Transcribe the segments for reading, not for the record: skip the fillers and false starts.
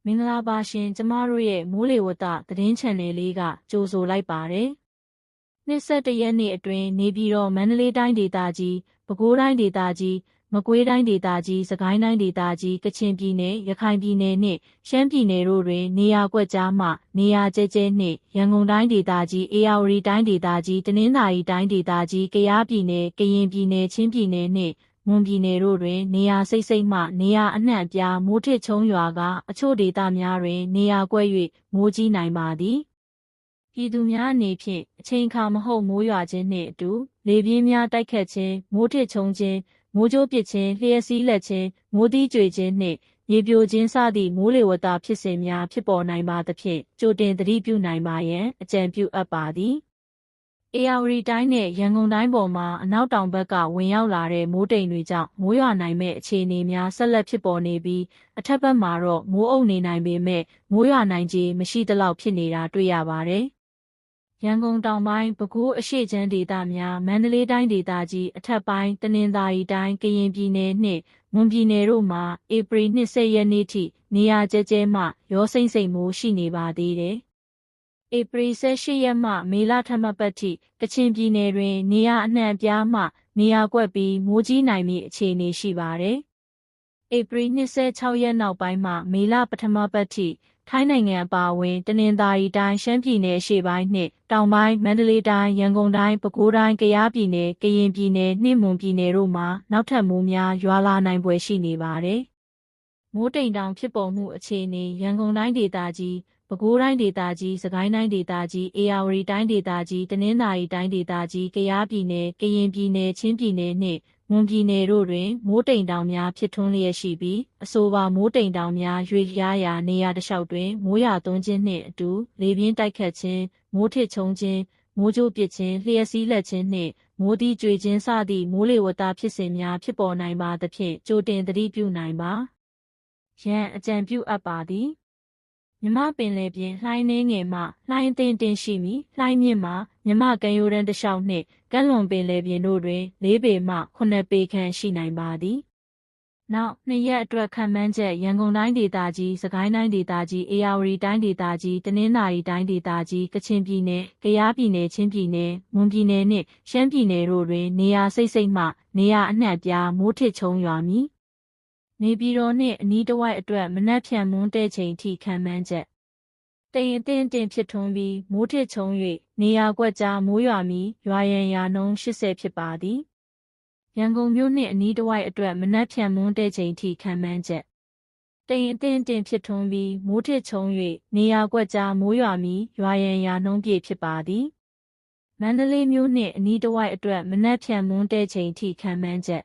င်္ဂလာပါရှင်ကျမတို့ရဲ့မိုးလေဝသသတင်းချန်နယ်လေးကကြိုဆိုလိုက်ပါတယ်။21ရက်နေ့အတွင်းနေပြည်တော်မန္တလေးတိုင်းဒေသကြီးပဲခူးတိုင်းဒေသကြီးမကွေးတိုင်းဒေသကြီးစကိုင်းတိုင်းဒေသကြီးကချင်ပြည်နယ်ရခိုင်ပြည်နယ်နှင့်ရှမ်းပြည်နယ်တို့တွင်နေရာကွက်ကြားမှနေရာကျဲကျဲနှင့်ရန်ကုန်တိုင်းဒေသကြီးဧရာဝတီတိုင်းဒေသကြီးတနင်္သာရီတိုင်းဒေသကြီးကယားပြည်နယ်ကရင်ပြည်နယ်ချင်းပြည်နယ်နှင့်မွန်ပြည်နယ်တို့တွင်နေရာစိတ်စိတ်မှနေရာအနှံ့အပြားမိုးထစ်ချုံရွာကအချို့ဒေသများတွင်နေရာကွက်၍မိုးကြီးနိုင်ပါသည်ပြည်သူများအနေဖြင့်အချိန်အခါမဟုတ်မိုးရွာခြင်းနှင့်အတူလေပြင်းများတိုက်ခတ်ခြင်းမိုးထစ်ချုံခြင်းမိုးကြိုးပစ်ခြင်းလျှက်စီးလက်ခြင်းမိုးသီးကြွေခြင်းနှင့်ရေပြိုခြင်းစသည့်မိုးလေဝသဖြစ်စဉ်များဖြစ်ပေါ်နိုင်ပါသဖြင့်ကြိုတင်သတိပြုနိုင်ပါရန်အကြံပြုအပ်ပါသည်ဧရာဝတီတိုင်းနဲ့ရန်ကုန်တိုင်းပေါ်မှာအနောက်တောင်ဘက်ကဝင်ရောက်လာတဲ့မိုးတိမ်တွေကြောင့်မိုးရွာနိုင်မဲ့အခြေအနေများဆက်လက်ဖြစ်ပေါ်နေပြီးအထက်ဘက်မှာတော့မိုးအုပ်နေနိုင်ပေမဲ့မိုးရွာနိုင်ခြေမရှိသလောက်ဖြစ်နေတာတွေ့ရပါတယ်။ရန်ကုန်တောင်ပိုင်းပဲခူးအရှေ့ချမ်းဒေသများမန္တလေးတိုင်းဒေသကြီးအထက်ပိုင်းတနင်္သာရီတိုင်းကရင်ပြည်နယ်နှင့်မွန်ပြည်နယ်တို့မှာဧပြီ20ရက်နေ့ထိနေရာကျဲကျဲမှရောစိမ့်စိမ့်မိုးရှိနေပါသေးတယ်။ဧပြီ18ရက်မှမေလထမပတ်ထိကချင်ပြည်နယ်တွင်နေရာအနှံ့အပြားမှနေရာကွက်ပြီးမိုးကြီးနိုင်မည့်အခြေအနေရှိပါတယ်။ဧပြီ26ရက်နောက်ပိုင်းမှမေလပထမပတ်ထိထိုင်းနိုင်ငံအပါအဝင်တနင်္သာရီတိုင်းရှမ်းပြည်နယ်အရှေ့ပိုင်းနှင့်တောင်ပိုင်းမန္တလေးတိုင်းရန်ကုန်တိုင်းပဲခူးတိုင်းကယားပြည်နယ်ကရင်ပြည်နယ်နှင့်မွန်ပြည်နယ်တို့မှာနောက်ထပ်မိုးများရွာလာနိုင်ဖွယ်ရှိနေပါတယ်။မိုးတိမ်တောင်ဖြစ်ပေါ်မှုအခြေအနေရန်ကုန်တိုင်းဒေသကြီးပဲခူးတိုင်းဒေသကြီးစကိုင်းတိုင်းဒေသကြီးဧရာဝတီတိုင်းဒေသကြီးတနင်္သာရီတိုင်းဒေသကြီးကယားပြည်နယ်ကရင်ပြည်နယ်ချင်းပြည်နယ်နှင့်မွန်ပြည်နယ်တို့တွင်မိုးတိမ်တောင်များဖြစ်ထွန်းလျက်ရှိပြီးအဆိုပါမိုးတိမ်တောင်များရွေ့လျားရာနေရာတစ်လျှောက်တွင်မိုးရွာသွန်းခြင်းနှင့်အတူလေပြင်းတိုက်ခတ်ခြင်းမိုးထစ်ချုံခြင်းမိုးကြိုးပစ်ခြင်းလျှက်စီးလက်ခြင်းနှင့်မိုးသီးကြွေခြင်းစသည့်မိုးလေဝသဖြစ်စဉ်များဖြစ်ပေါ်နိုင်ပါသဖြင့်ကြိုတင်သတိပြုနိုင်ပါရန်အကြံပြုအပ်ပါသည်မြမပင်လယ်ပြင်လှိုင်းနှင်းငယ်မှလှိုင်းအသင့်တင်ရှိမီလှိုင်းမြင့်မှမြမကမ်းရိုးတန်းတစ်လျှောက်နှင့်ကမ်းလွန်ပင်လယ်ပြင်တို့တွင်4ပေမှ9ပေခန့်ရှိနိုင်ပါသည်နောက်2ရက်အတွက်ခန့်မှန်းချက်ရန်ကုန်တိုင်းဒေသကြီးစကိုင်းတိုင်းဒေသကြီးဧရာဝတီတိုင်းဒေသကြီးတနင်္သာရီတိုင်းဒေသကြီးကချင်ပြည်နယ်ကယားပြည်နယ်ချင်းပြည်နယ်မွန်ပြည်နယ်နှင့်ရှမ်းပြည်နယ်တို့တွင်နေရာစိတ်စိတ်မှနေရာအနှံ့ပြားမိုးထစ်ချုံရွာမည်နေပြည်တော်နှင့်အနီးတစ်ဝိုက်အတွက်မနက်ဖြန်မွန်းတဲ့ချိန်ထိခန့်မှန်းချက်တိမ်အသင့်တင်ဖြစ်ထွန်းပြီးမိုးထစ်ချုံ၍နေရာကွက်ကြားမိုးရွာမီရွာရန်ရာနှုန်း80ဖြစ်ပါသည်ရန်ကုန်မြို့နှင့်အနီးတစ်ဝိုက်အတွက်မနက်ဖြန်မွန်းတဲ့ချိန်ထိခန့်မှန်းချက်တိမ်အသင့်တင်ဖြစ်ထွန်းပြီးမိုးထစ်ချုံ၍နေရာကွက်ကြားမိုးရွာမီရွာရန်ရာနှုန်းပြည့်ဖြစ်ပါသည်မန္တလေးမြို့နှင့်အနီးတစ်ဝိုက်အတွက်မနက်ဖြန်မွန်းတဲ့ချိန်ထိခန့်မှန်းချက်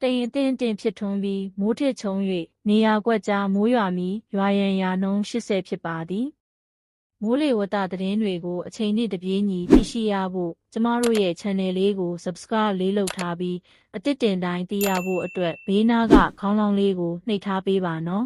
တိမ်အသင့်တင်ဖြစ်ထွန်းပြီးမိုးထစ်ချုံ၍နေရာကွက်ကြားမိုးရွာမီရွာရန်ရာနှုန်း80ဖြစ်ပါသည်မိုးလေဝသသတင်းတွေကိုအချိန်နဲ့တပြေးညီသိရှိရဖို့ကျမတို့ရဲ့ channel လေးကို subscribe လေးလုပ်ထားပြီးအသစ်တင်တိုင်းသိရဖို့အတွက်ဘေးနားကခေါင်းလောင်းလေးကိုနှိပ်ထားပေးပါနော်